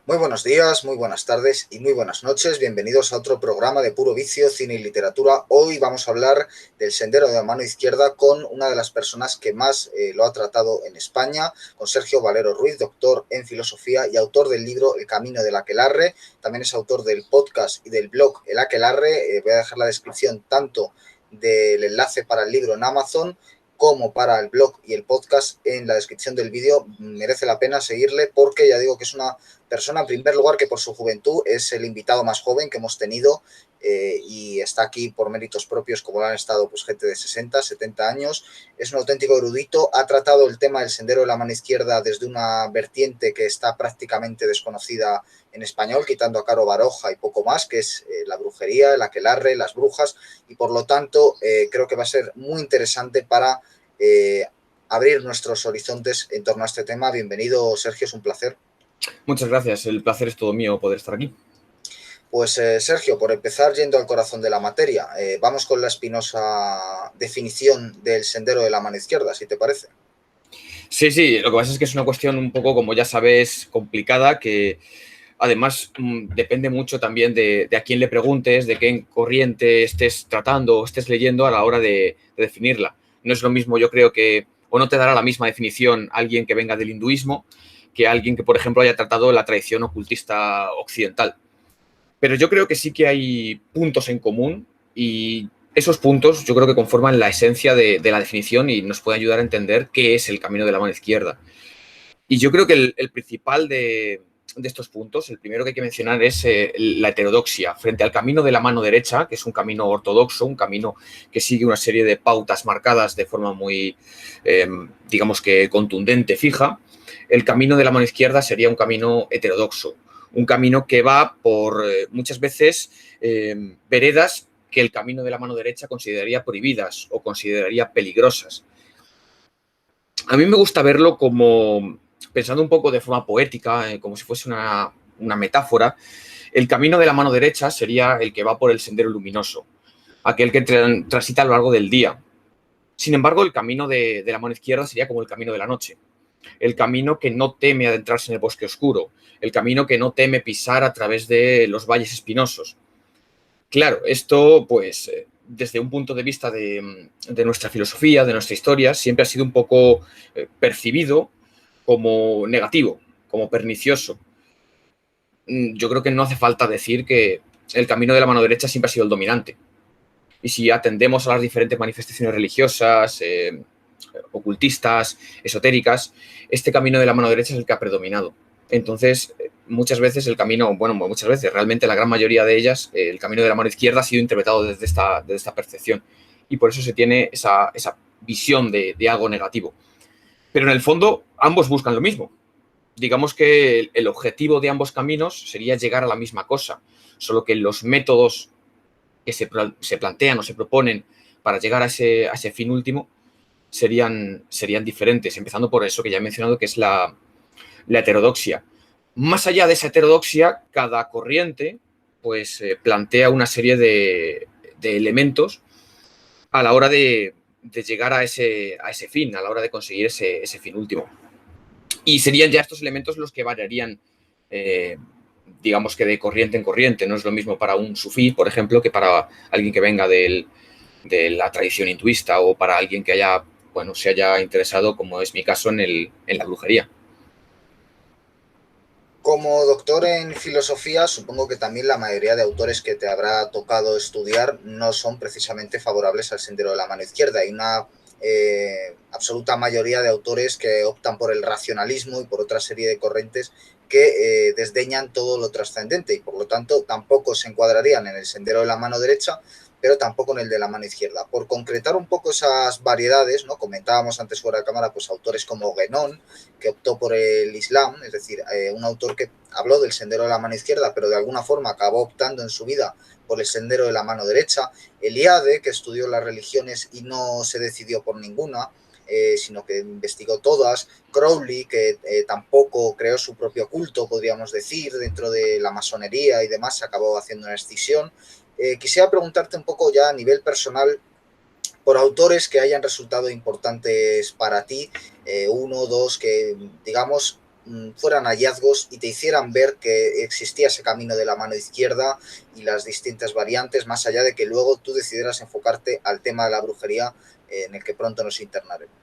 Muy buenos días, muy buenas tardes y muy buenas noches. Bienvenidos a otro programa de Puro Vicio, Cine y Literatura. Hoy vamos a hablar del Sendero de la Mano Izquierda con una de las personas que más lo ha tratado en España, con Sergio Valero Ruiz, doctor en filosofía y autor del libro El Camino del Aquelarre. También es autor del podcast y del blog El Aquelarre. Voy a dejar la descripción tanto del enlace para el libro en Amazon como para el blog y el podcast en la descripción del vídeo. Merece la pena seguirle porque ya digo que es una persona, en primer lugar, que por su juventud es el invitado más joven que hemos tenido y está aquí por méritos propios, como lo han estado pues, gente de 60, 70 años. Es un auténtico erudito, ha tratado el tema del Sendero de la Mano Izquierda desde una vertiente que está prácticamente desconocida en español, quitando a Caro Baroja y poco más, que es la brujería, el aquelarre, las brujas, y por lo tanto creo que va a ser muy interesante para abrir nuestros horizontes en torno a este tema. Bienvenido, Sergio, es un placer. Muchas gracias, el placer es todo mío poder estar aquí. Pues Sergio, por empezar yendo al corazón de la materia, vamos con la espinosa definición del Sendero de la Mano Izquierda, si te parece. Sí, lo que pasa es que es una cuestión un poco, como ya sabes, complicada, que además depende mucho también de a quién le preguntes, de qué corriente estés tratando o estés leyendo a la hora de definirla. No es lo mismo, yo creo que, o no te dará la misma definición alguien que venga del hinduismo que alguien que, por ejemplo, haya tratado la tradición ocultista occidental. Pero yo creo que sí que hay puntos en común y esos puntos yo creo que conforman la esencia de la definición y nos puede ayudar a entender qué es el camino de la mano izquierda. Y yo creo que el principal de estos puntos, el primero que hay que mencionar es la heterodoxia frente al camino de la mano derecha, que es un camino ortodoxo, un camino que sigue una serie de pautas marcadas de forma muy, digamos que contundente, fija. El camino de la mano izquierda sería un camino heterodoxo, un camino que va por muchas veces veredas que el camino de la mano derecha consideraría prohibidas o consideraría peligrosas. A mí me gusta verlo como, pensando un poco de forma poética, como si fuese una metáfora, el camino de la mano derecha sería el que va por el sendero luminoso, aquel que transita a lo largo del día. Sin embargo, el camino de la mano izquierda sería como el camino de la noche, el camino que no teme adentrarse en el bosque oscuro, el camino que no teme pisar a través de los valles espinosos. Claro, esto, pues, desde un punto de vista de nuestra filosofía, de nuestra historia, siempre ha sido un poco percibido como negativo, como pernicioso. Yo creo que no hace falta decir que el camino de la mano derecha siempre ha sido el dominante. Y si atendemos a las diferentes manifestaciones religiosas, ocultistas, esotéricas, este camino de la mano derecha es el que ha predominado. Entonces, muchas veces el camino, bueno, muchas veces, realmente la gran mayoría de ellas, el camino de la mano izquierda ha sido interpretado desde esta percepción. Y por eso se tiene esa visión de algo negativo. Pero en el fondo, ambos buscan lo mismo. Digamos que el objetivo de ambos caminos sería llegar a la misma cosa, solo que los métodos que se plantean o se proponen para llegar a ese fin último serían diferentes, empezando por eso que ya he mencionado, que es la heterodoxia. Más allá de esa heterodoxia, cada corriente pues plantea una serie de elementos a la hora de llegar a ese fin, a la hora de conseguir ese fin último. Y serían ya estos elementos los que variarían, digamos que de corriente en corriente. No es lo mismo para un sufí, por ejemplo, que para alguien que venga de la tradición hinduista o para alguien que haya, bueno, se haya interesado, como es mi caso, en la brujería. Como doctor en filosofía, supongo que también la mayoría de autores que te habrá tocado estudiar no son precisamente favorables al Sendero de la Mano Izquierda. Hay una absoluta mayoría de autores que optan por el racionalismo y por otra serie de corrientes que desdeñan todo lo trascendente y por lo tanto tampoco se encuadrarían en el Sendero de la Mano Derecha, pero tampoco en el de la mano izquierda. Por concretar un poco esas variedades, ¿no? Comentábamos antes fuera de cámara, pues autores como Guénon, que optó por el Islam, es decir, un autor que habló del sendero de la mano izquierda, pero de alguna forma acabó optando en su vida por el sendero de la mano derecha. Eliade, que estudió las religiones y no se decidió por ninguna, sino que investigó todas. Crowley, que tampoco creó su propio culto, podríamos decir, dentro de la masonería y demás, se acabó haciendo una escisión. Quisiera preguntarte un poco ya a nivel personal por autores que hayan resultado importantes para ti, uno o dos que, digamos, fueran hallazgos y te hicieran ver que existía ese camino de la mano izquierda y las distintas variantes, más allá de que luego tú decidieras enfocarte al tema de la brujería, en el que pronto nos internaremos?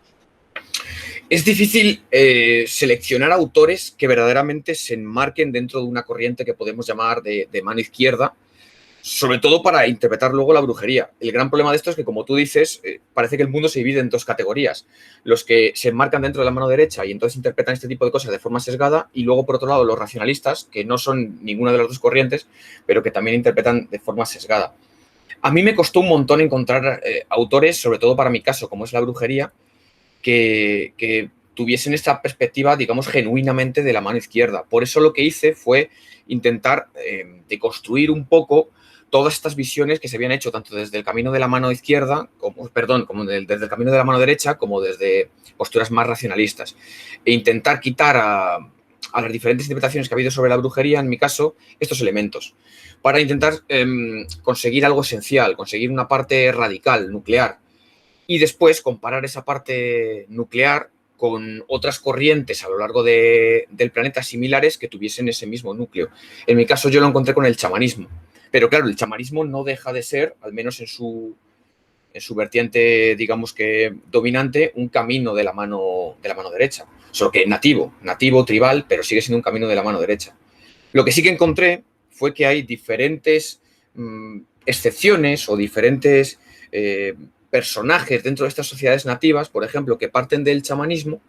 Es difícil seleccionar autores que verdaderamente se enmarquen dentro de una corriente que podemos llamar de mano izquierda, sobre todo para interpretar luego la brujería. El gran problema de esto es que, como tú dices, parece que el mundo se divide en dos categorías. Los que se enmarcan dentro de la mano derecha y entonces interpretan este tipo de cosas de forma sesgada, y luego, por otro lado, los racionalistas, que no son ninguna de las dos corrientes, pero que también interpretan de forma sesgada. A mí me costó un montón encontrar autores, sobre todo para mi caso, como es la brujería, que tuviesen esta perspectiva, digamos, genuinamente de la mano izquierda. Por eso lo que hice fue intentar deconstruir un poco todas estas visiones que se habían hecho tanto desde el camino de la mano izquierda, como desde el camino de la mano derecha, como desde posturas más racionalistas. E intentar quitar a las diferentes interpretaciones que ha habido sobre la brujería, en mi caso, estos elementos, para intentar conseguir algo esencial, conseguir una parte radical, nuclear, y después comparar esa parte nuclear con otras corrientes a lo largo del planeta similares que tuviesen ese mismo núcleo. En mi caso yo lo encontré con el chamanismo, pero claro, el chamanismo no deja de ser, al menos en su vertiente, digamos que dominante, un camino de la mano derecha, solo que nativo, tribal, pero sigue siendo un camino de la mano derecha. Lo que sí que encontré fue que hay diferentes excepciones o diferentes personajes dentro de estas sociedades nativas, por ejemplo, que parten del chamanismo,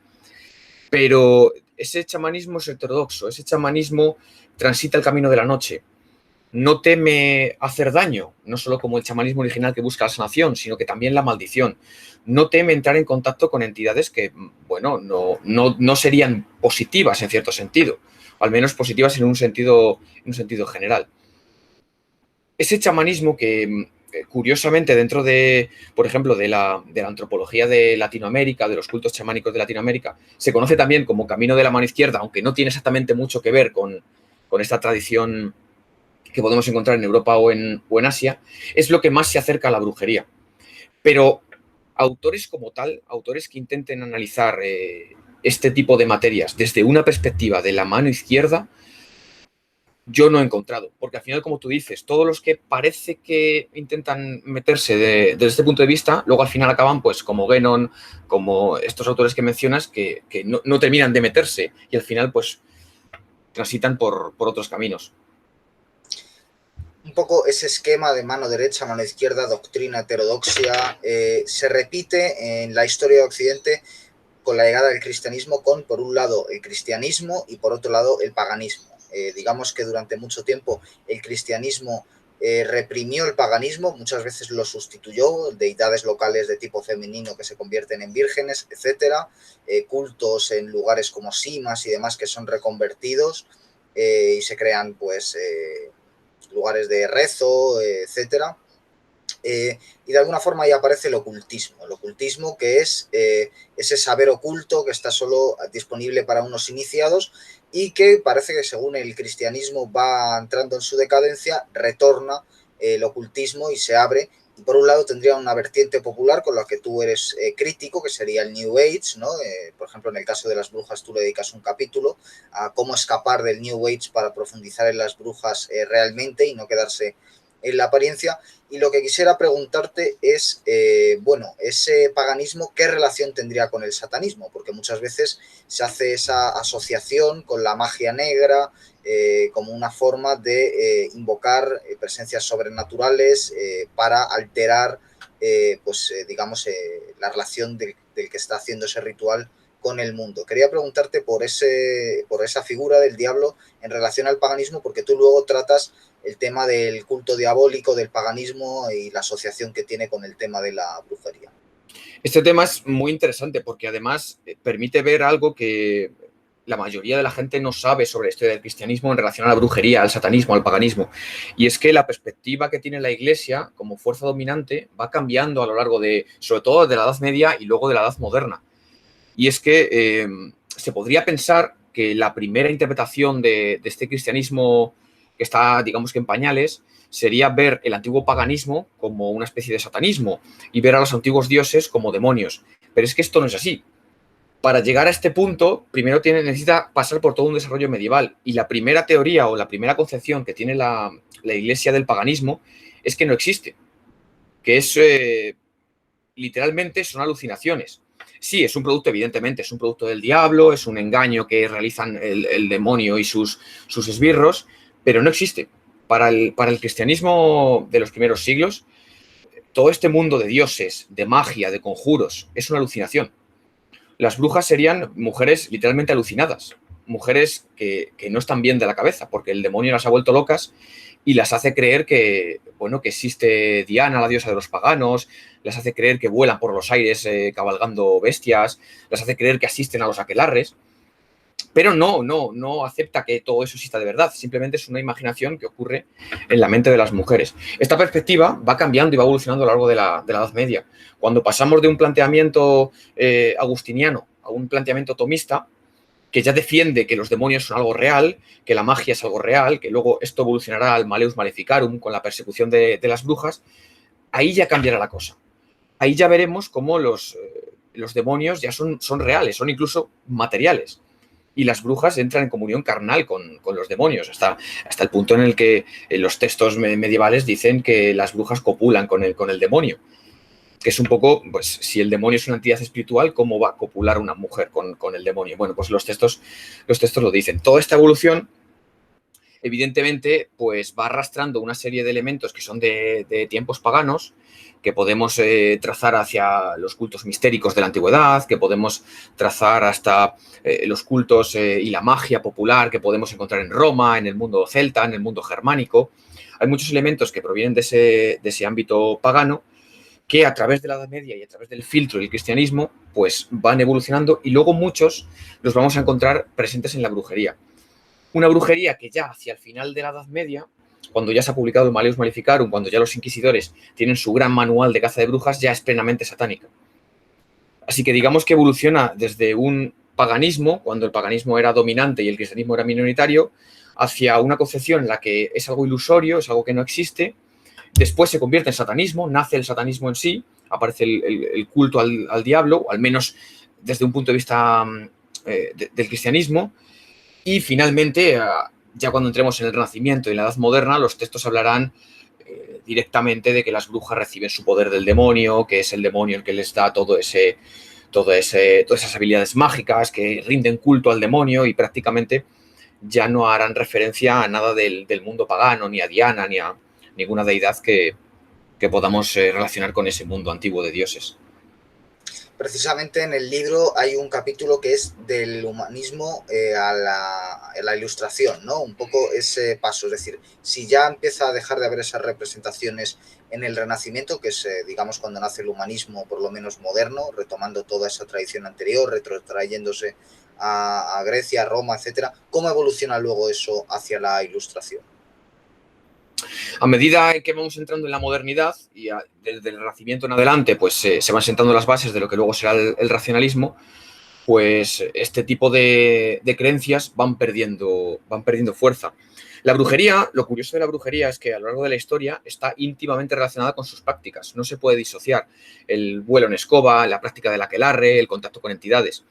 pero ese chamanismo es heterodoxo, ese chamanismo transita el camino de la noche, no teme hacer daño, no solo como el chamanismo original que busca la sanación, sino que también la maldición. No teme entrar en contacto con entidades que, bueno, no serían positivas en cierto sentido, al menos positivas en un sentido general. Ese chamanismo que, curiosamente, dentro de, por ejemplo, de la antropología de Latinoamérica, de los cultos chamánicos de Latinoamérica, se conoce también como camino de la mano izquierda, aunque no tiene exactamente mucho que ver con esta tradición que podemos encontrar en Europa o en Asia, es lo que más se acerca a la brujería. Pero autores como tal, autores que intenten analizar este tipo de materias desde una perspectiva de la mano izquierda, yo no he encontrado, porque al final, como tú dices, todos los que parece que intentan meterse desde este punto de vista, luego al final acaban pues como Guénon, como estos autores que mencionas, que no terminan de meterse y al final pues transitan por otros caminos. Un poco ese esquema de mano derecha, mano izquierda, doctrina heterodoxia, se repite en la historia de Occidente con la llegada del cristianismo, con, por un lado, el cristianismo y, por otro lado, el paganismo. Digamos que durante mucho tiempo el cristianismo reprimió el paganismo, muchas veces lo sustituyó, deidades locales de tipo femenino que se convierten en vírgenes, etcétera, cultos en lugares como Simas y demás que son reconvertidos y se crean, pues, lugares de rezo, etcétera. Y de alguna forma ahí aparece el ocultismo que es ese saber oculto que está solo disponible para unos iniciados y que parece que según el cristianismo va entrando en su decadencia, retorna el ocultismo y se abre. Y por un lado tendría una vertiente popular con la que tú eres crítico, que sería el New Age, ¿no? Por ejemplo, en el caso de las brujas tú le dedicas un capítulo a cómo escapar del New Age para profundizar en las brujas realmente y no quedarse en la apariencia. Y lo que quisiera preguntarte es, bueno, ese paganismo, ¿qué relación tendría con el satanismo? Porque muchas veces se hace esa asociación con la magia negra como una forma de invocar presencias sobrenaturales para alterar, pues, digamos, la relación del que está haciendo ese ritual con el mundo. Quería preguntarte por esa figura del diablo en relación al paganismo, porque tú luego tratas el tema del culto diabólico, del paganismo y la asociación que tiene con el tema de la brujería. Este tema es muy interesante porque además permite ver algo que la mayoría de la gente no sabe sobre la historia del cristianismo en relación a la brujería, al satanismo, al paganismo. Y es que la perspectiva que tiene la Iglesia como fuerza dominante va cambiando a lo largo sobre todo de la Edad Media y luego de la Edad Moderna. Y es que se podría pensar que la primera interpretación de este cristianismo que está, digamos que en pañales, sería ver el antiguo paganismo como una especie de satanismo y ver a los antiguos dioses como demonios. Pero es que esto no es así. Para llegar a este punto, primero necesita pasar por todo un desarrollo medieval. Y la primera teoría o la primera concepción que tiene la Iglesia del paganismo es que no existe, que es literalmente son alucinaciones. Sí, es un producto, evidentemente, es un producto del diablo, es un engaño que realizan el demonio y sus esbirros, pero no existe. Para el cristianismo de los primeros siglos, todo este mundo de dioses, de magia, de conjuros, es una alucinación. Las brujas serían mujeres literalmente alucinadas, mujeres que no están bien de la cabeza, porque el demonio las ha vuelto locas y las hace creer que, bueno, que existe Diana, la diosa de los paganos, las hace creer que vuelan por los aires cabalgando bestias, las hace creer que asisten a los aquelarres, pero no acepta que todo eso exista de verdad, simplemente es una imaginación que ocurre en la mente de las mujeres. Esta perspectiva va cambiando y va evolucionando a lo largo de la Edad Media. Cuando pasamos de un planteamiento agustiniano a un planteamiento tomista, que ya defiende que los demonios son algo real, que la magia es algo real, que luego esto evolucionará al Maleus Maleficarum con la persecución de las brujas, ahí ya cambiará la cosa. Ahí ya veremos cómo los demonios ya son reales, son incluso materiales. Y las brujas entran en comunión carnal con los demonios, hasta el punto en el que los textos medievales dicen que las brujas copulan con el demonio. Que es un poco, pues, si el demonio es una entidad espiritual, ¿cómo va a copular una mujer con el demonio? Bueno, pues los textos lo dicen. Toda esta evolución, evidentemente, pues va arrastrando una serie de elementos que son de tiempos paganos, que podemos trazar hacia los cultos mistéricos de la antigüedad, que podemos trazar hasta los cultos y la magia popular que podemos encontrar en Roma, en el mundo celta, en el mundo germánico. Hay muchos elementos que provienen de ese ámbito pagano, que a través de la Edad Media y a través del filtro del cristianismo, pues van evolucionando y luego muchos los vamos a encontrar presentes en la brujería. Una brujería que ya hacia el final de la Edad Media, cuando ya se ha publicado el Maleus Maleficarum, cuando ya los inquisidores tienen su gran manual de caza de brujas, ya es plenamente satánica. Así que digamos que evoluciona desde un paganismo, cuando el paganismo era dominante y el cristianismo era minoritario, hacia una concepción en la que es algo ilusorio, es algo que no existe. Después se convierte en satanismo, nace el satanismo en sí, aparece el culto al diablo, o al menos desde un punto de vista del cristianismo, y finalmente, ya cuando entremos en el Renacimiento y en la Edad Moderna, los textos hablarán directamente de que las brujas reciben su poder del demonio, que es el demonio el que les da todas esas habilidades mágicas, que rinden culto al demonio y prácticamente ya no harán referencia a nada del mundo pagano, ni a Diana, ni a ninguna deidad que podamos relacionar con ese mundo antiguo de dioses. Precisamente en el libro hay un capítulo que es del humanismo a la ilustración, ¿no? Un poco ese paso, es decir, si ya empieza a dejar de haber esas representaciones en el Renacimiento, que es, digamos, cuando nace el humanismo, por lo menos moderno, retomando toda esa tradición anterior, retrotrayéndose a Grecia, Roma, etcétera, ¿cómo evoluciona luego eso hacia la ilustración? A medida que vamos entrando en la modernidad y desde el Renacimiento en adelante, pues se van sentando las bases de lo que luego será el racionalismo, pues este tipo de creencias van perdiendo fuerza. La brujería, lo curioso de la brujería es que a lo largo de la historia está íntimamente relacionada con sus prácticas. No se puede disociar el vuelo en escoba, la práctica del aquelarre, el contacto con entidades.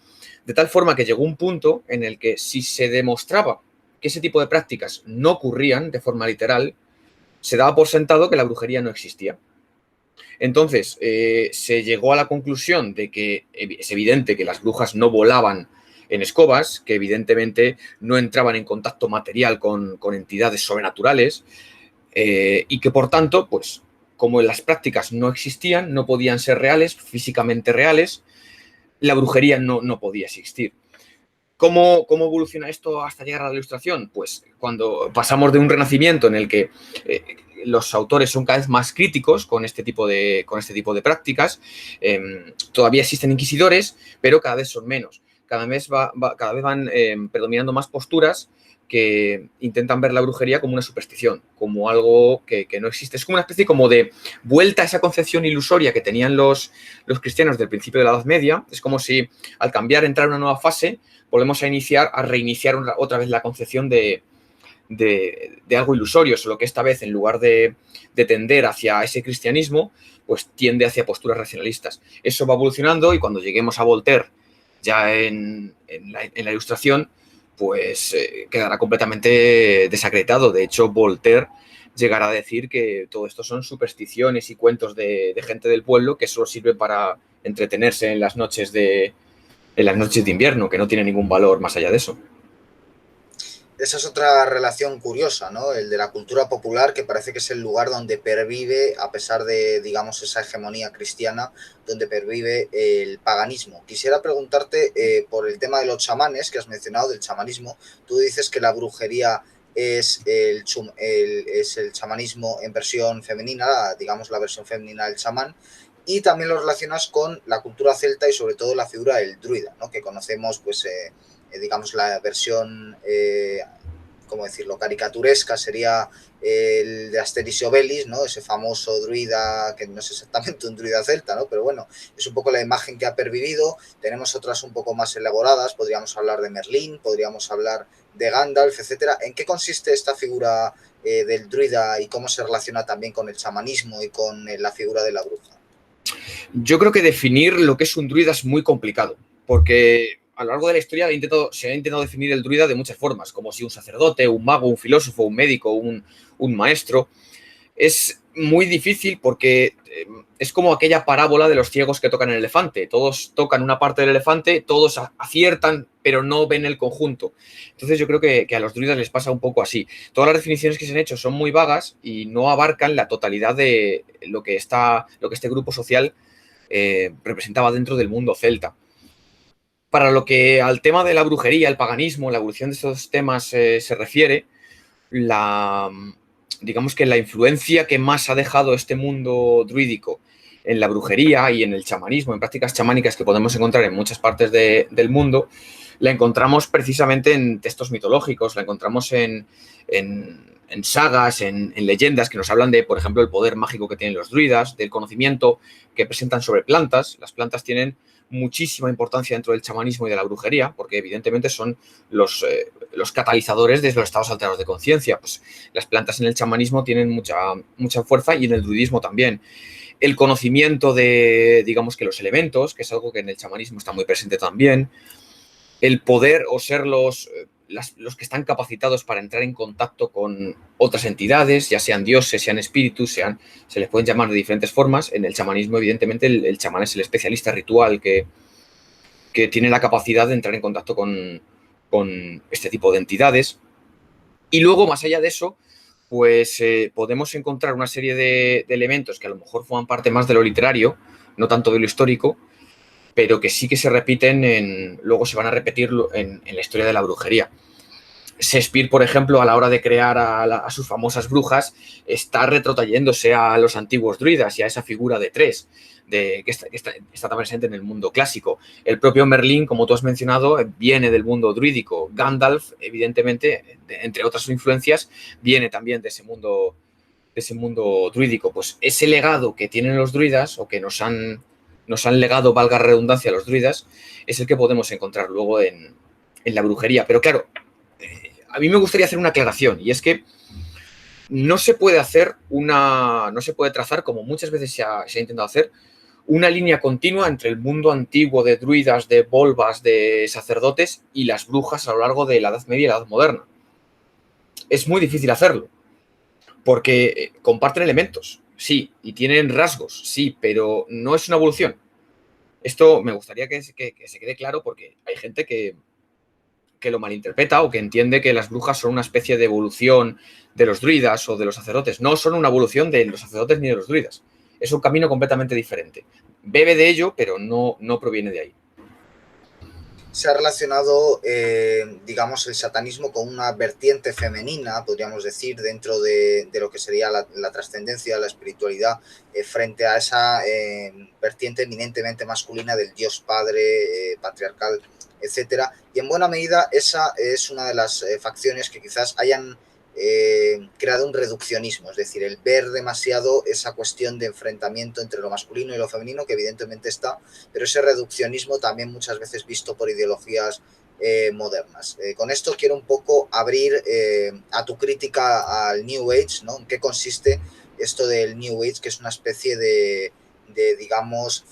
De tal forma que llegó un punto en el que si se demostraba que ese tipo de prácticas no ocurrían de forma literal, se daba por sentado que la brujería no existía. Entonces, se llegó a la conclusión de que es evidente que las brujas no volaban en escobas, que evidentemente no entraban en contacto material con entidades sobrenaturales y que, por tanto, pues como las prácticas no existían, no podían ser reales, físicamente reales, la brujería no podía existir. ¿Cómo evoluciona esto hasta llegar a la ilustración? Pues cuando pasamos de un renacimiento en el que los autores son cada vez más críticos con este tipo de prácticas, todavía existen inquisidores, pero cada vez son menos. Cada vez van predominando más posturas que intentan ver la brujería como una superstición, como algo que no existe. Es como una especie como de vuelta a esa concepción ilusoria que tenían los cristianos del principio de la Edad Media. Es como si al cambiar, entrar en una nueva fase, volvemos a reiniciar otra vez la concepción de algo ilusorio, solo que esta vez, en lugar de tender hacia ese cristianismo, pues tiende hacia posturas racionalistas. Eso va evolucionando y cuando lleguemos a Voltaire, ya en la ilustración, pues quedará completamente desacreditado. De hecho, Voltaire llegará a decir que todo esto son supersticiones y cuentos de gente del pueblo que solo sirven para entretenerse en las noches de invierno, que no tiene ningún valor más allá de eso. Esa es otra relación curiosa, ¿no? El de la cultura popular, que parece que es el lugar donde pervive, a pesar de, digamos, esa hegemonía cristiana, donde pervive el paganismo. Quisiera preguntarte por el tema de los chamanes, que has mencionado, del chamanismo. Tú dices que la brujería es es el chamanismo en versión femenina, digamos la versión femenina del chamán, y también lo relacionas con la cultura celta y sobre todo la figura del druida, ¿no? Que conocemos, pues, digamos, la versión, ¿cómo decirlo?, caricaturesca sería el de Asterix y Obelix, ¿no? Ese famoso druida, que no es exactamente un druida celta, ¿no? Pero bueno, es un poco la imagen que ha pervivido. Tenemos otras un poco más elaboradas, podríamos hablar de Merlín, podríamos hablar de Gandalf, etcétera. ¿En qué consiste esta figura del druida y cómo se relaciona también con el chamanismo y con la figura de la bruja? Yo creo que definir lo que es un druida es muy complicado, porque a lo largo de la historia se ha intentado definir el druida de muchas formas, como si un sacerdote, un mago, un filósofo, un médico, un maestro. Es muy difícil porque es como aquella parábola de los ciegos que tocan el elefante. Todos tocan una parte del elefante, todos aciertan, pero no ven el conjunto. Entonces yo creo que a los druidas les pasa un poco así. Todas las definiciones que se han hecho son muy vagas y no abarcan la totalidad de lo que este grupo social representaba dentro del mundo celta. Para lo que al tema de la brujería, el paganismo, la evolución de estos temas se refiere, digamos que la influencia que más ha dejado este mundo druídico en la brujería y en el chamanismo, en prácticas chamánicas que podemos encontrar en muchas partes del mundo, la encontramos precisamente en textos mitológicos, la encontramos en sagas, en leyendas que nos hablan de, por ejemplo, el poder mágico que tienen los druidas, del conocimiento que presentan sobre plantas. Las plantas tienen muchísima importancia dentro del chamanismo y de la brujería, porque evidentemente son los catalizadores de los estados alterados de conciencia. Pues las plantas en el chamanismo tienen mucha fuerza y en el druidismo también. El conocimiento de, digamos que los elementos, que es algo que en el chamanismo está muy presente también. El poder o ser los que están capacitados para entrar en contacto con otras entidades, ya sean dioses, sean espíritus, se les pueden llamar de diferentes formas. En el chamanismo, evidentemente, el chamán es el especialista ritual que tiene la capacidad de entrar en contacto con este tipo de entidades. Y luego, más allá de eso, pues podemos encontrar una serie de elementos que a lo mejor forman parte más de lo literario, no tanto de lo histórico, pero que sí que se repiten, luego se van a repetir en la historia de la brujería. Shakespeare, por ejemplo, a la hora de crear a sus famosas brujas, está retrotrayéndose a los antiguos druidas y a esa figura de tres, que está tan presente en el mundo clásico. El propio Merlín, como tú has mencionado, viene del mundo druídico. Gandalf, evidentemente, entre otras influencias, viene también de ese mundo druídico. Pues ese legado que tienen los druidas, o que nos han legado, valga redundancia, a los druidas, es el que podemos encontrar luego en la brujería. Pero claro, a mí me gustaría hacer una aclaración, y es que no se puede trazar, como muchas veces se ha intentado hacer, una línea continua entre el mundo antiguo de druidas, de volvas, de sacerdotes y las brujas a lo largo de la Edad Media y la Edad Moderna. Es muy difícil hacerlo, porque comparten elementos, sí, y tienen rasgos, sí, pero no es una evolución. Esto me gustaría que se quede claro, porque hay gente que lo malinterpreta o que entiende que las brujas son una especie de evolución de los druidas o de los sacerdotes. No son una evolución de los sacerdotes ni de los druidas. Es un camino completamente diferente. Bebe de ello, pero no proviene de ahí. Se ha relacionado, digamos, el satanismo con una vertiente femenina, podríamos decir, dentro de lo que sería la trascendencia, la espiritualidad, frente a esa vertiente eminentemente masculina del Dios Padre, patriarcal, etcétera. Y en buena medida esa es una de las facciones que quizás hayan creado un reduccionismo, es decir, el ver demasiado esa cuestión de enfrentamiento entre lo masculino y lo femenino, que evidentemente está, pero ese reduccionismo también muchas veces visto por ideologías modernas. Con esto quiero un poco abrir a tu crítica al New Age, ¿no? ¿En qué consiste esto del New Age, que es una especie digamos,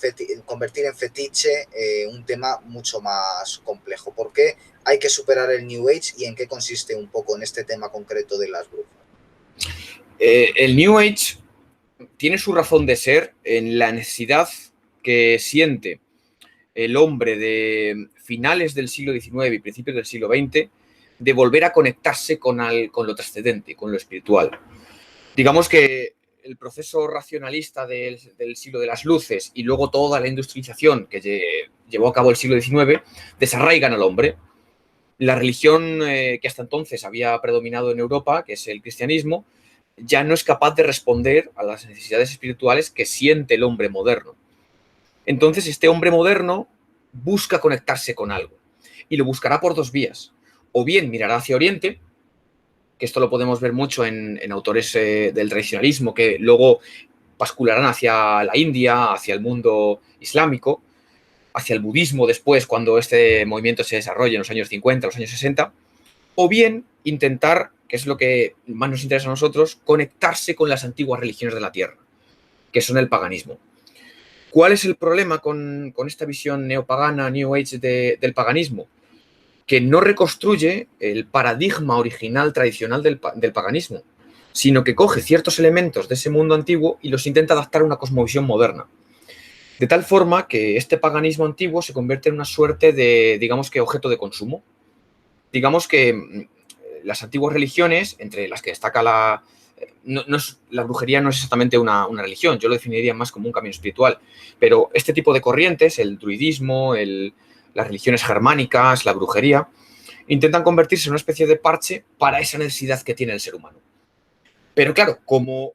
convertir en fetiche un tema mucho más complejo. ¿Por qué hay que superar el New Age y en qué consiste un poco en este tema concreto de las brujas? El New Age tiene su razón de ser en la necesidad que siente el hombre de finales del siglo XIX y principios del siglo XX de volver a conectarse con lo trascendente, con lo espiritual. Digamos que el proceso racionalista del siglo de las luces y luego toda la industrialización que llevó a cabo el siglo XIX desarraigan al hombre. La religión que hasta entonces había predominado en Europa, que es el cristianismo, ya no es capaz de responder a las necesidades espirituales que siente el hombre moderno. Entonces, este hombre moderno busca conectarse con algo y lo buscará por dos vías. O bien mirará hacia Oriente, que esto lo podemos ver mucho en autores del tradicionalismo que luego bascularán hacia la India, hacia el mundo islámico, hacia el budismo después, cuando este movimiento se desarrolla en los años 50, los años 60, o bien intentar, que es lo que más nos interesa a nosotros, conectarse con las antiguas religiones de la Tierra, que son el paganismo. ¿Cuál es el problema con esta visión neopagana, New Age del paganismo? Que no reconstruye el paradigma original tradicional del paganismo, sino que coge ciertos elementos de ese mundo antiguo y los intenta adaptar a una cosmovisión moderna. De tal forma que este paganismo antiguo se convierte en una suerte de, digamos que, objeto de consumo. Digamos que las antiguas religiones, entre las que destaca la brujería no es exactamente una religión, yo lo definiría más como un camino espiritual, pero este tipo de corrientes, el druidismo, las religiones germánicas, la brujería, intentan convertirse en una especie de parche para esa necesidad que tiene el ser humano. Pero claro, como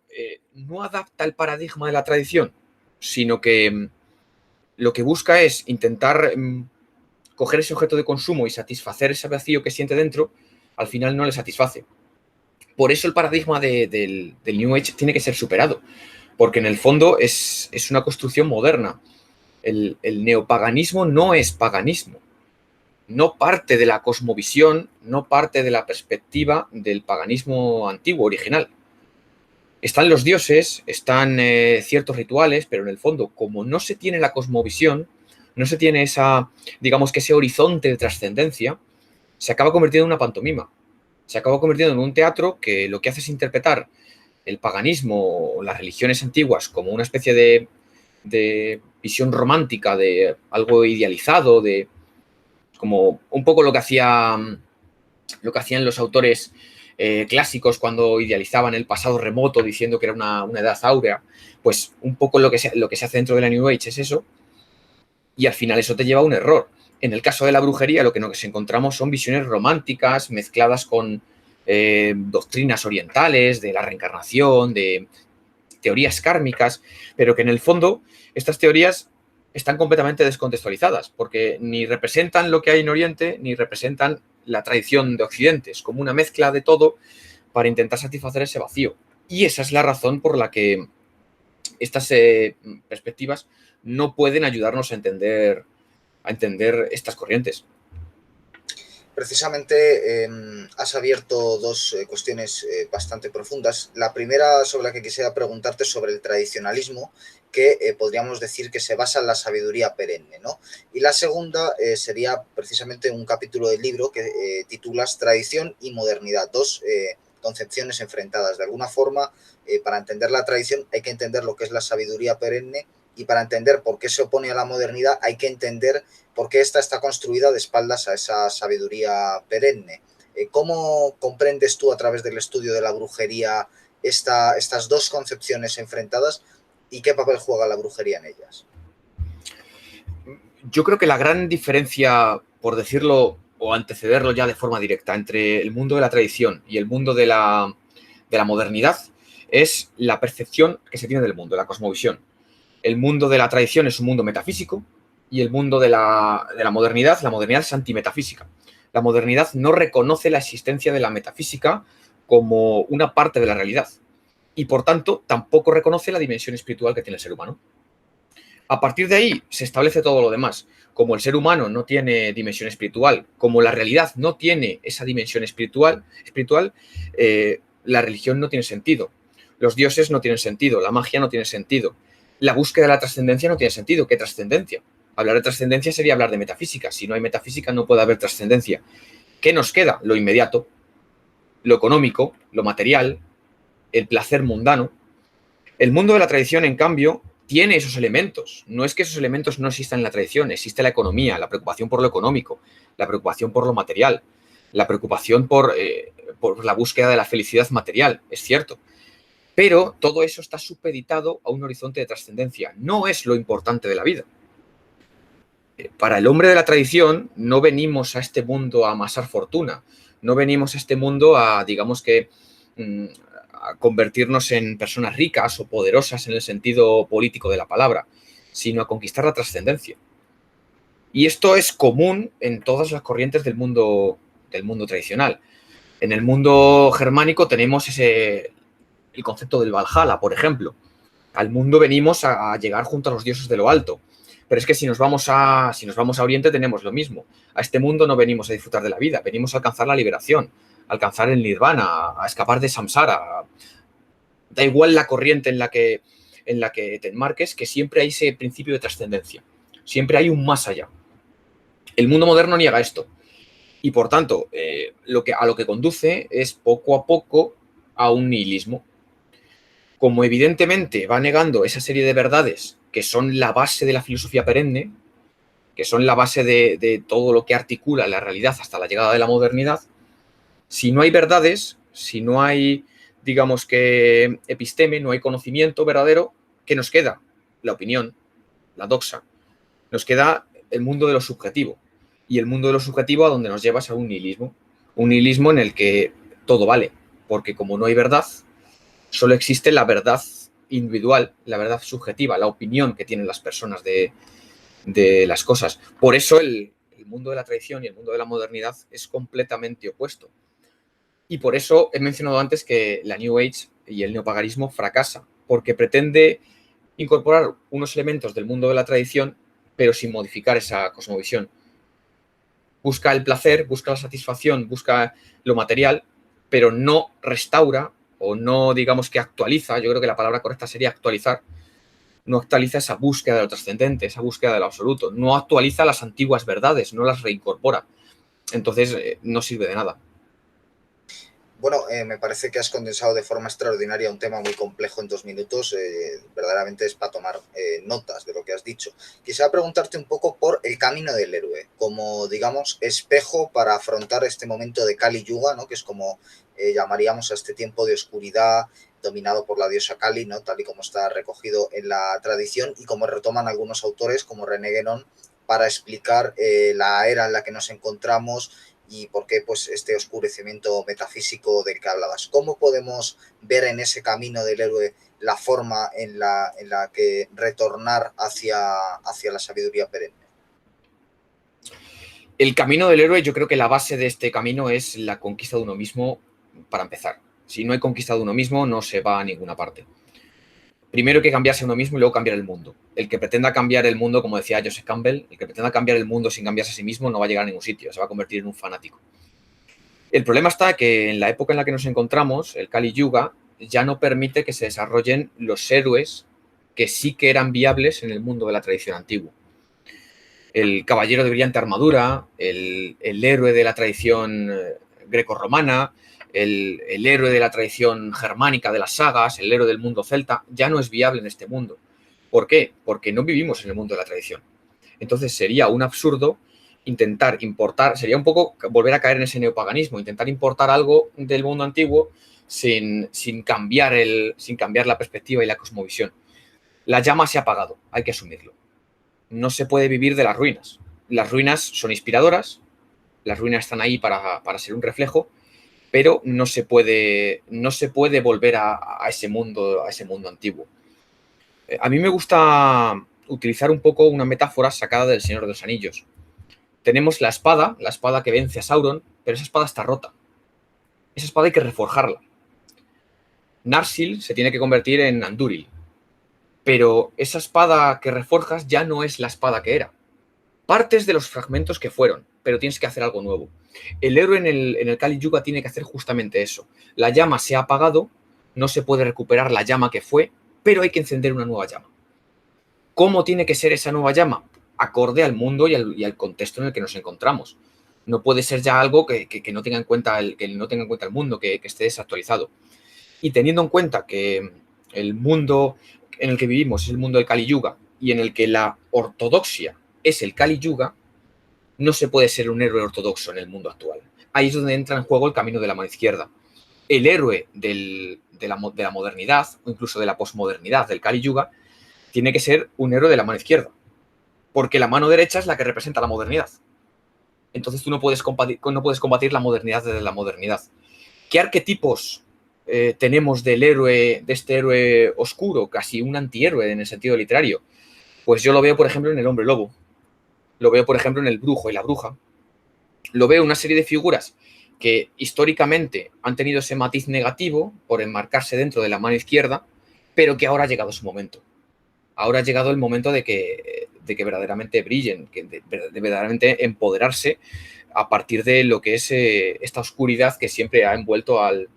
no adapta el paradigma de la tradición, sino que lo que busca es intentar coger ese objeto de consumo y satisfacer ese vacío que siente dentro, al final no le satisface. Por eso el paradigma del New Age tiene que ser superado, porque en el fondo es una construcción moderna. El neopaganismo no es paganismo, no parte de la cosmovisión, no parte de la perspectiva del paganismo antiguo, original. Están los dioses, están ciertos rituales, pero en el fondo, como no se tiene la cosmovisión, no se tiene digamos que ese horizonte de trascendencia, se acaba convirtiendo en una pantomima. Se acaba convirtiendo en un teatro que lo que hace es interpretar el paganismo o las religiones antiguas como una especie de visión romántica, de algo idealizado, como un poco lo que hacían los autores clásicos cuando idealizaban el pasado remoto diciendo que era una edad áurea. Pues un poco lo que se hace dentro de la New Age es eso, y al final eso te lleva a un error. En el caso de la brujería, lo que nos encontramos son visiones románticas mezcladas con doctrinas orientales, de la reencarnación, de teorías kármicas, pero que en el fondo estas teorías están completamente descontextualizadas, porque ni representan lo que hay en Oriente, ni representan la tradición de Occidente. Es como una mezcla de todo para intentar satisfacer ese vacío. Y esa es la razón por la que estas perspectivas no pueden ayudarnos a entender estas corrientes. Precisamente has abierto dos cuestiones bastante profundas. La primera sobre la que quisiera preguntarte sobre el tradicionalismo, que podríamos decir que se basa en la sabiduría perenne, ¿no? Y la segunda sería precisamente un capítulo del libro que titulas Tradición y modernidad, dos concepciones enfrentadas. De alguna forma, para entender la tradición hay que entender lo que es la sabiduría perenne, y para entender por qué se opone a la modernidad hay que entender por qué esta está construida de espaldas a esa sabiduría perenne. ¿Cómo comprendes tú a través del estudio de la brujería estas dos concepciones enfrentadas y qué papel juega la brujería en ellas? Yo creo que la gran diferencia, por decirlo o antecederlo ya de forma directa, entre el mundo de la tradición y el mundo de la modernidad es la percepción que se tiene del mundo, la cosmovisión. El mundo de la tradición es un mundo metafísico y el mundo de la modernidad es antimetafísica. La modernidad no reconoce la existencia de la metafísica como una parte de la realidad y, por tanto, tampoco reconoce la dimensión espiritual que tiene el ser humano. A partir de ahí se establece todo lo demás. Como el ser humano no tiene dimensión espiritual, como la realidad no tiene esa dimensión espiritual, la religión no tiene sentido. Los dioses no tienen sentido, la magia no tiene sentido. la búsqueda de la trascendencia no tiene sentido. ¿Qué trascendencia? Hablar de trascendencia sería hablar de metafísica. Si no hay metafísica, no puede haber trascendencia. ¿Qué nos queda? Lo inmediato, lo económico, lo material, el placer mundano. El mundo de la tradición, en cambio, tiene esos elementos. No es que esos elementos no existan en la tradición, existe la economía, la preocupación por lo económico, la preocupación por lo material, la preocupación por la búsqueda de la felicidad material, es cierto. Pero todo eso está supeditado a un horizonte de trascendencia. No es lo importante de la vida. Para el hombre de la tradición, no venimos a este mundo a amasar fortuna, no venimos a este mundo a, digamos que, a convertirnos en personas ricas o poderosas en el sentido político de la palabra, sino a conquistar la trascendencia. Y esto es común en todas las corrientes del mundo tradicional. En el mundo germánico tenemos el concepto del Valhalla, por ejemplo. Al mundo venimos a llegar junto a los dioses de lo alto. Pero es que si nos vamos a Oriente tenemos lo mismo. A este mundo no venimos a disfrutar de la vida, venimos a alcanzar la liberación, a alcanzar el nirvana, a escapar de samsara. Da igual la corriente en la que te enmarques, que siempre hay ese principio de trascendencia. Siempre hay un más allá. El mundo moderno niega esto. Y por tanto, a lo que conduce es poco a poco a un nihilismo. Como evidentemente va negando esa serie de verdades que son la base de la filosofía perenne, que son la base de todo lo que articula la realidad hasta la llegada de la modernidad, si no hay verdades, si no hay, digamos que, episteme, no hay conocimiento verdadero, ¿qué nos queda? La opinión, la doxa. Nos queda el mundo de lo subjetivo. Y el mundo de lo subjetivo a donde nos lleva es a un nihilismo en el que todo vale, porque como no hay verdad, solo existe la verdad individual, la verdad subjetiva, la opinión que tienen las personas de las cosas. Por eso el mundo de la tradición y el mundo de la modernidad es completamente opuesto. Y por eso he mencionado antes que la New Age y el neopaganismo fracasa, porque pretende incorporar unos elementos del mundo de la tradición, pero sin modificar esa cosmovisión. Busca el placer, busca la satisfacción, busca lo material, pero no restaura o no, digamos que actualiza, yo creo que la palabra correcta sería actualizar, no actualiza esa búsqueda de lo trascendente, esa búsqueda de lo absoluto, no actualiza las antiguas verdades, no las reincorpora. Entonces, no sirve de nada. Bueno, me parece que has condensado de forma extraordinaria un tema muy complejo en 2 minutos. Verdaderamente es para tomar notas de lo que has dicho. Quisiera preguntarte un poco por el camino del héroe, como, digamos, espejo para afrontar este momento de Kali Yuga, ¿no? Que es como llamaríamos a este tiempo de oscuridad dominado por la diosa Kali, ¿no? Tal y como está recogido en la tradición y como retoman algunos autores como René Guénon para explicar la era en la que nos encontramos y por qué pues, este oscurecimiento metafísico del que hablabas. ¿Cómo podemos ver en ese camino del héroe la forma en la que retornar hacia la sabiduría perenne? El camino del héroe, yo creo que la base de este camino es la conquista de uno mismo para empezar. Si no hay conquista de uno mismo, no se va a ninguna parte. Primero hay que cambiarse a uno mismo y luego cambiar el mundo. El que pretenda cambiar el mundo, como decía Joseph Campbell, el que pretenda cambiar el mundo sin cambiarse a sí mismo no va a llegar a ningún sitio, se va a convertir en un fanático. El problema está que en la época en la que nos encontramos, el Kali Yuga, ya no permite que se desarrollen los héroes que sí que eran viables en el mundo de la tradición antigua. El caballero de brillante armadura, el héroe de la tradición grecorromana, el héroe de la tradición germánica de las sagas, el héroe del mundo celta, ya no es viable en este mundo. ¿Por qué? Porque no vivimos en el mundo de la tradición. Entonces sería un absurdo intentar importar, sería un poco volver a caer en ese neopaganismo, intentar importar algo del mundo antiguo sin cambiar la perspectiva y la cosmovisión. La llama se ha apagado, hay que asumirlo. No se puede vivir de las ruinas. Las ruinas son inspiradoras, las ruinas están ahí para ser un reflejo, pero no se puede volver a ese mundo antiguo. A mí me gusta utilizar un poco una metáfora sacada del Señor de los Anillos. Tenemos la espada que vence a Sauron, pero esa espada está rota. Esa espada hay que reforjarla. Narsil se tiene que convertir en Andúril, pero esa espada que reforjas ya no es la espada que era. Partes de los fragmentos que fueron, pero tienes que hacer algo nuevo. El héroe en el Kali Yuga tiene que hacer justamente eso. La llama se ha apagado, no se puede recuperar la llama que fue, pero hay que encender una nueva llama. ¿Cómo tiene que ser esa nueva llama? Acorde al mundo y al contexto en el que nos encontramos. No puede ser ya algo que no tenga en cuenta el mundo, que esté desactualizado. Y teniendo en cuenta que el mundo en el que vivimos es el mundo del Kali Yuga y en el que la ortodoxia es el Kali Yuga, no se puede ser un héroe ortodoxo en el mundo actual. Ahí es donde entra en juego el camino de la mano izquierda. El héroe de la modernidad, o incluso de la posmodernidad del Kali Yuga, tiene que ser un héroe de la mano izquierda, porque la mano derecha es la que representa la modernidad. Entonces tú no puedes combatir la modernidad desde la modernidad. ¿Qué arquetipos tenemos de este héroe oscuro, casi un antihéroe en el sentido literario? Pues yo lo veo, por ejemplo, en el hombre lobo. Lo veo, por ejemplo, en el brujo y la bruja. Lo veo en una serie de figuras que históricamente han tenido ese matiz negativo por enmarcarse dentro de la mano izquierda, pero que ahora ha llegado su momento. Ahora ha llegado el momento de que verdaderamente brillen, de verdaderamente empoderarse a partir de lo que es esta oscuridad que siempre ha envuelto al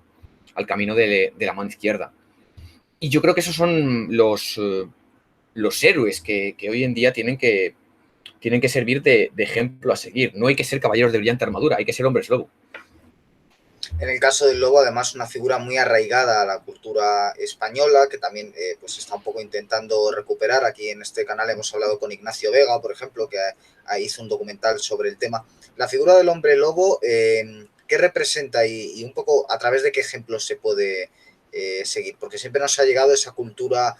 camino de la mano izquierda. Y yo creo que esos son los héroes que hoy en día tienen que servir de ejemplo a seguir. No hay que ser caballeros de brillante armadura, hay que ser hombres lobo. En el caso del lobo, además, una figura muy arraigada a la cultura española, que también pues está un poco intentando recuperar. Aquí en este canal hemos hablado con Ignacio Vega, por ejemplo, que hizo un documental sobre el tema. La figura del hombre lobo, ¿qué representa y un poco a través de qué ejemplos se puede seguir? Porque siempre nos ha llegado esa cultura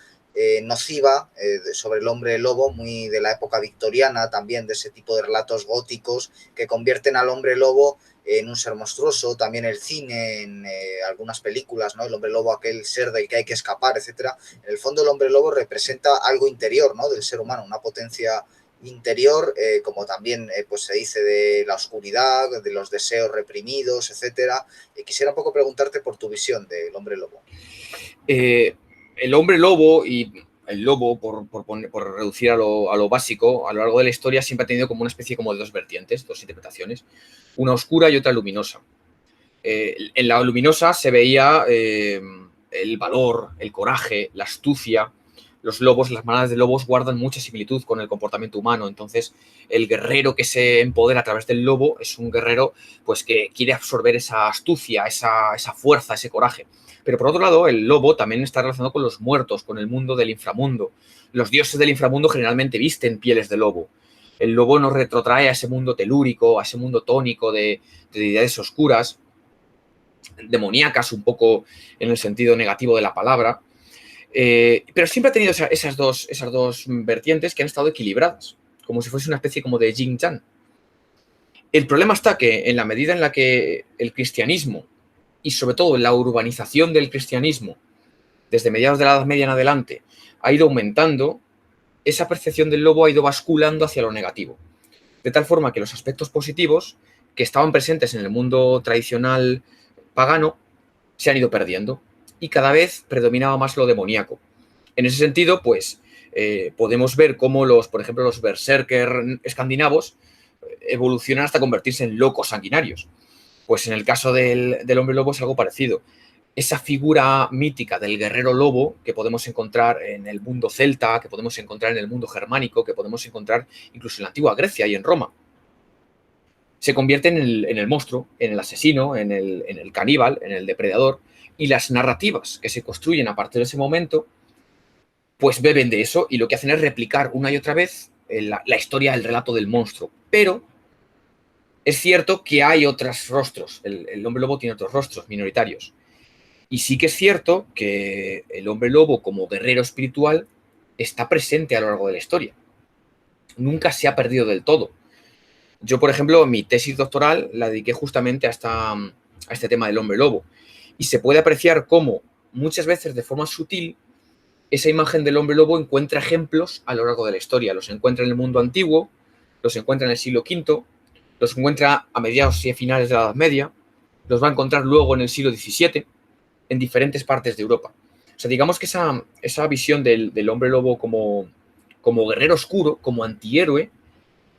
nociva sobre el hombre lobo, muy de la época victoriana también, de ese tipo de relatos góticos que convierten al hombre lobo en un ser monstruoso. También el cine, en algunas películas, ¿no? El hombre lobo, aquel ser del que hay que escapar, etcétera. En el fondo el hombre lobo representa algo interior, ¿no? Del ser humano, una potencia interior, como también pues se dice de la oscuridad, de los deseos reprimidos, etcétera. Quisiera un poco preguntarte por tu visión del hombre lobo. El hombre lobo y el lobo, por reducir a lo básico, a lo largo de la historia siempre ha tenido como una especie como de dos vertientes, dos interpretaciones, una oscura y otra luminosa. En la luminosa se veía el valor, el coraje, la astucia. Los lobos, las manadas de lobos guardan mucha similitud con el comportamiento humano. Entonces, el guerrero que se empodera a través del lobo es un guerrero pues, que quiere absorber esa astucia, esa fuerza, ese coraje. Pero por otro lado, el lobo también está relacionado con los muertos, con el mundo del inframundo. Los dioses del inframundo generalmente visten pieles de lobo. El lobo nos retrotrae a ese mundo telúrico, a ese mundo tónico de deidades oscuras, demoníacas un poco en el sentido negativo de la palabra. Pero siempre ha tenido esas dos vertientes que han estado equilibradas, como si fuese una especie como de yin-yang. El problema está que en la medida en la que el cristianismo y sobre todo la urbanización del cristianismo desde mediados de la Edad Media en adelante ha ido aumentando, esa percepción del lobo ha ido basculando hacia lo negativo. De tal forma que los aspectos positivos que estaban presentes en el mundo tradicional pagano se han ido perdiendo y cada vez predominaba más lo demoníaco. En ese sentido, pues podemos ver cómo por ejemplo, los berserker escandinavos evolucionan hasta convertirse en locos sanguinarios. Pues en el caso del hombre lobo es algo parecido. Esa figura mítica del guerrero lobo que podemos encontrar en el mundo celta, que podemos encontrar en el mundo germánico, que podemos encontrar incluso en la antigua Grecia y en Roma, se convierte en el monstruo, en el asesino, en el caníbal, en el depredador, y las narrativas que se construyen a partir de ese momento pues beben de eso y lo que hacen es replicar una y otra vez la historia, el relato del monstruo. Pero es cierto que hay otros rostros. El hombre lobo tiene otros rostros minoritarios. Y sí que es cierto que el hombre lobo como guerrero espiritual está presente a lo largo de la historia. Nunca se ha perdido del todo. Yo, por ejemplo, mi tesis doctoral la dediqué justamente a este tema del hombre lobo. Y se puede apreciar cómo muchas veces de forma sutil esa imagen del hombre lobo encuentra ejemplos a lo largo de la historia. Los encuentra en el mundo antiguo, los encuentra en el siglo V, los encuentra a mediados y a finales de la Edad Media, los va a encontrar luego en el siglo XVII, en diferentes partes de Europa. O sea, digamos que esa visión del hombre lobo como guerrero oscuro, como antihéroe,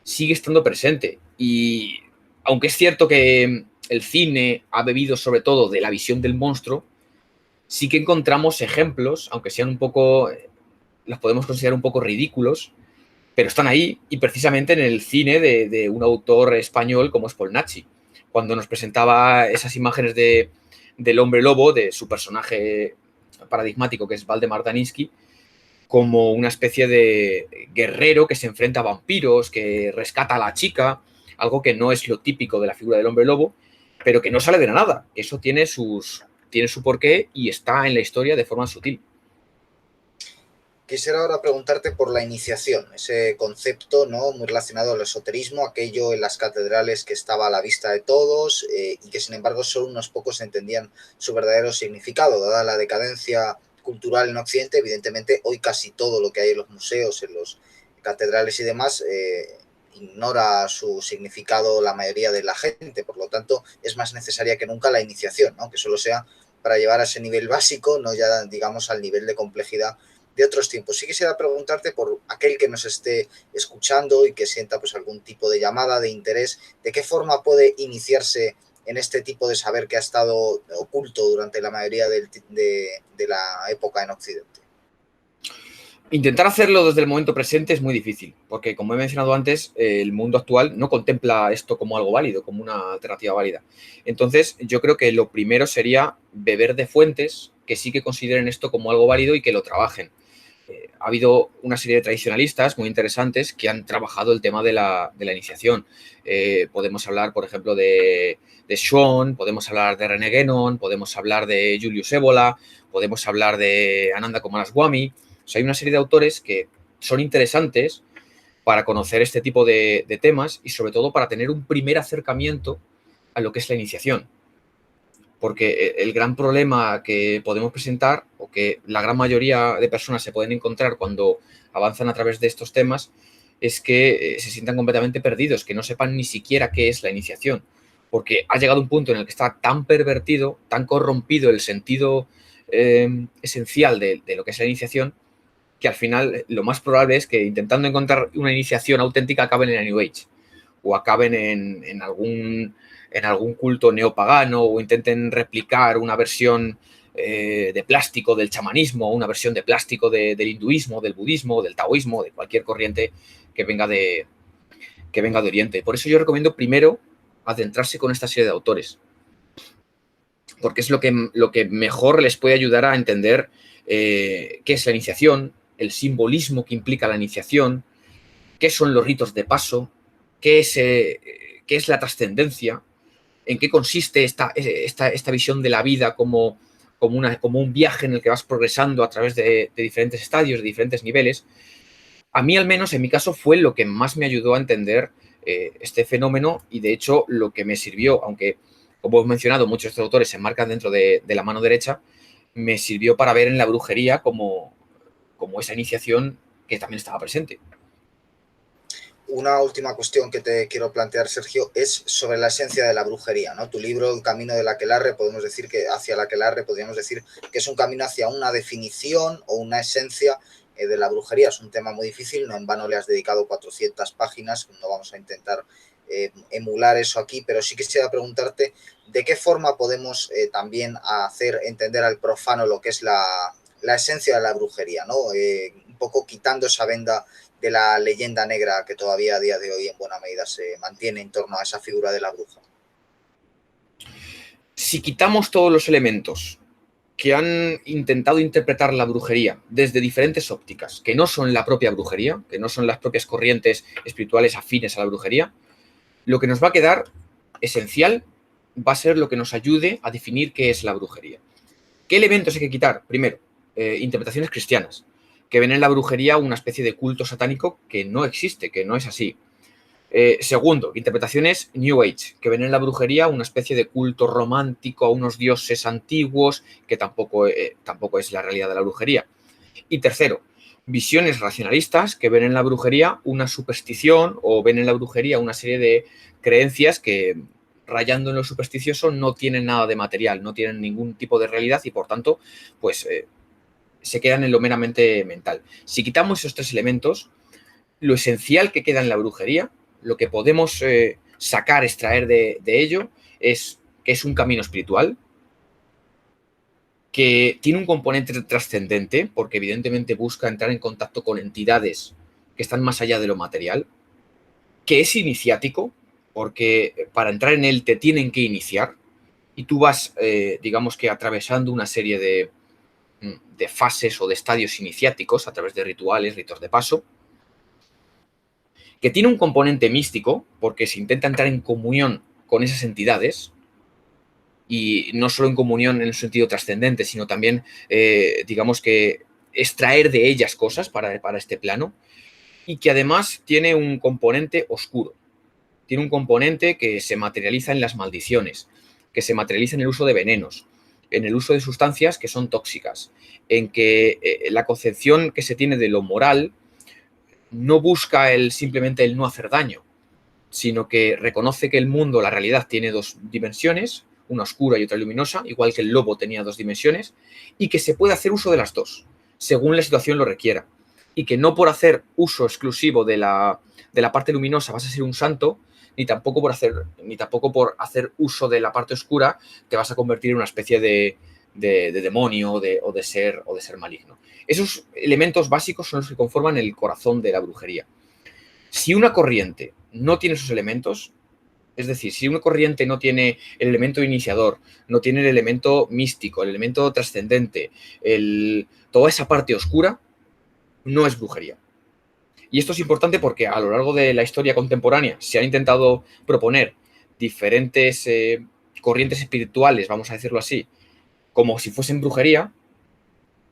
sigue estando presente. Y aunque es cierto que el cine ha bebido sobre todo de la visión del monstruo, sí que encontramos ejemplos, aunque sean un poco los podemos considerar un poco ridículos, pero están ahí, y precisamente en el cine de un autor español como es Paul Naschy, cuando nos presentaba esas imágenes del hombre lobo, de su personaje paradigmático que es Waldemar Daninsky, como una especie de guerrero que se enfrenta a vampiros, que rescata a la chica, algo que no es lo típico de la figura del hombre lobo, pero que no sale de la nada. Eso tiene su porqué y está en la historia de forma sutil. Quisiera ahora preguntarte por la iniciación, ese concepto, ¿no?, muy relacionado al esoterismo, aquello en las catedrales que estaba a la vista de todos, y que sin embargo solo unos pocos entendían su verdadero significado. Dada la decadencia cultural en Occidente, evidentemente hoy casi todo lo que hay en los museos, en los catedrales y demás, ignora su significado la mayoría de la gente. Por lo tanto, es más necesaria que nunca la iniciación, ¿no?, que solo sea para llevar a ese nivel básico, no ya digamos al nivel de complejidad de otros tiempos. Sí quisiera preguntarte por aquel que nos esté escuchando y que sienta pues algún tipo de llamada, de interés, de qué forma puede iniciarse en este tipo de saber que ha estado oculto durante la mayoría de la época en Occidente. Intentar hacerlo desde el momento presente es muy difícil, porque como he mencionado antes, el mundo actual no contempla esto como algo válido, como una alternativa válida. Entonces, yo creo que lo primero sería beber de fuentes que sí que consideren esto como algo válido y que lo trabajen. Ha habido una serie de tradicionalistas muy interesantes que han trabajado el tema de la iniciación. Podemos hablar, por ejemplo, de Schwann, podemos hablar de René Guénon, podemos hablar de Julius Evola, podemos hablar de Ananda Coomaraswamy. O sea, hay una serie de autores que son interesantes para conocer este tipo de temas y sobre todo para tener un primer acercamiento a lo que es la iniciación. Porque el gran problema que podemos presentar, o que la gran mayoría de personas se pueden encontrar cuando avanzan a través de estos temas, es que se sientan completamente perdidos, que no sepan ni siquiera qué es la iniciación. Porque ha llegado un punto en el que está tan pervertido, tan corrompido el sentido esencial de lo que es la iniciación, que al final lo más probable es que intentando encontrar una iniciación auténtica acaben en la New Age o acaben en algún culto neopagano o intenten replicar una versión de plástico del chamanismo, una versión de plástico del hinduismo, del budismo, del taoísmo, de cualquier corriente que venga de Oriente. Por eso yo recomiendo primero adentrarse con esta serie de autores, porque es lo que mejor les puede ayudar a entender qué es la iniciación, el simbolismo que implica la iniciación, qué son los ritos de paso, qué es la trascendencia, en qué consiste esta visión de la vida como un viaje en el que vas progresando a través de diferentes estadios, de diferentes niveles. A mí, al menos, en mi caso, fue lo que más me ayudó a entender este fenómeno y, de hecho, lo que me sirvió, aunque, como hemos mencionado, muchos de estos autores se enmarcan dentro de la mano derecha, me sirvió para ver en la brujería como esa iniciación que también estaba presente. Una última cuestión que te quiero plantear, Sergio, es sobre la esencia de la brujería, ¿no? Tu libro, El camino del aquelarre, podemos decir que hacia el aquelarre, podríamos decir que es un camino hacia una definición o una esencia de la brujería. Es un tema muy difícil, no en vano le has dedicado 400 páginas, no vamos a intentar emular eso aquí, pero sí quisiera preguntarte de qué forma podemos también hacer entender al profano lo que es la esencia de la brujería, ¿no? Un poco quitando esa venda de la leyenda negra que todavía a día de hoy en buena medida se mantiene en torno a esa figura de la bruja. Si quitamos todos los elementos que han intentado interpretar la brujería desde diferentes ópticas, que no son la propia brujería, que no son las propias corrientes espirituales afines a la brujería, lo que nos va a quedar esencial va a ser lo que nos ayude a definir qué es la brujería. ¿Qué elementos hay que quitar? Primero, interpretaciones cristianas, que ven en la brujería una especie de culto satánico que no existe, que no es así. Segundo, interpretaciones New Age, que ven en la brujería una especie de culto romántico a unos dioses antiguos, que tampoco es la realidad de la brujería. Y tercero, visiones racionalistas, que ven en la brujería una superstición o ven en la brujería una serie de creencias que, rayando en lo supersticioso, no tienen nada de material, no tienen ningún tipo de realidad y, por tanto, pues se quedan en lo meramente mental. Si quitamos esos tres elementos, lo esencial que queda en la brujería, lo que podemos sacar, extraer de ello, es que es un camino espiritual, que tiene un componente trascendente, porque evidentemente busca entrar en contacto con entidades que están más allá de lo material, que es iniciático, porque para entrar en él te tienen que iniciar, y tú vas, digamos que atravesando una serie de fases o de estadios iniciáticos a través de rituales, ritos de paso, que tiene un componente místico, porque se intenta entrar en comunión con esas entidades, y no solo en comunión en el sentido trascendente, sino también, digamos que, extraer de ellas cosas para este plano, y que además tiene un componente oscuro. Tiene un componente que se materializa en las maldiciones, que se materializa en el uso de venenos, en el uso de sustancias que son tóxicas, en que la concepción que se tiene de lo moral no busca simplemente el no hacer daño, sino que reconoce que el mundo, la realidad, tiene dos dimensiones, una oscura y otra luminosa, igual que el lobo tenía dos dimensiones, y que se puede hacer uso de las dos, según la situación lo requiera. Y que no por hacer uso exclusivo de la parte luminosa vas a ser un santo, ni tampoco por hacer uso de la parte oscura te vas a convertir en una especie de demonio o de ser maligno. Esos elementos básicos son los que conforman el corazón de la brujería. Si una corriente no tiene esos elementos, es decir, si una corriente no tiene el elemento iniciador, no tiene el elemento místico, el elemento trascendente, toda esa parte oscura, no es brujería. Y esto es importante porque a lo largo de la historia contemporánea se han intentado proponer diferentes corrientes espirituales, vamos a decirlo así, como si fuesen brujería,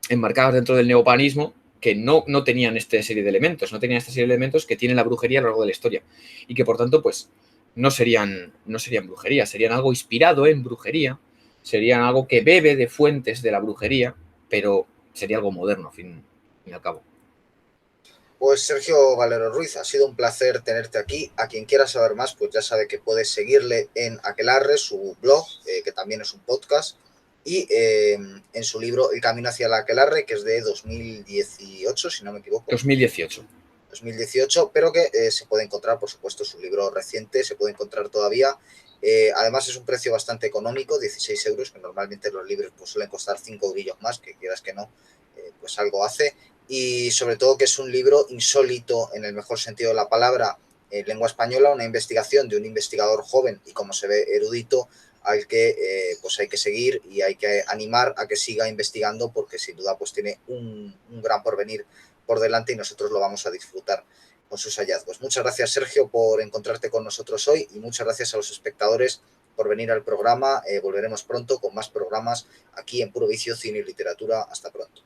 enmarcadas dentro del neopaganismo, que no tenían esta serie de elementos, no tenían esta serie de elementos que tiene la brujería a lo largo de la historia. Y que por tanto, pues, no serían brujería, serían algo inspirado en brujería, serían algo que bebe de fuentes de la brujería, pero sería algo moderno, al fin y al cabo. Pues Sergio Valero Ruiz, ha sido un placer tenerte aquí. A quien quiera saber más, pues ya sabe que puedes seguirle en Aquelarre, su blog, que también es un podcast, y en su libro El camino hacia la Aquelarre, que es de 2018, si no me equivoco. 2018. 2018, pero que se puede encontrar, por supuesto, su libro reciente, se puede encontrar todavía. Además es un precio bastante económico, 16 euros, que normalmente los libros pues, suelen costar 5 eurillos más, que quieras que no, pues algo hace. Y sobre todo que es un libro insólito en el mejor sentido de la palabra, en lengua española, una investigación de un investigador joven y como se ve erudito, al que pues hay que seguir y hay que animar a que siga investigando porque sin duda pues tiene un gran porvenir por delante y nosotros lo vamos a disfrutar con sus hallazgos. Muchas gracias, Sergio, por encontrarte con nosotros hoy y muchas gracias a los espectadores por venir al programa. Volveremos pronto con más programas aquí en Puro Vicio, Cine y Literatura. Hasta pronto.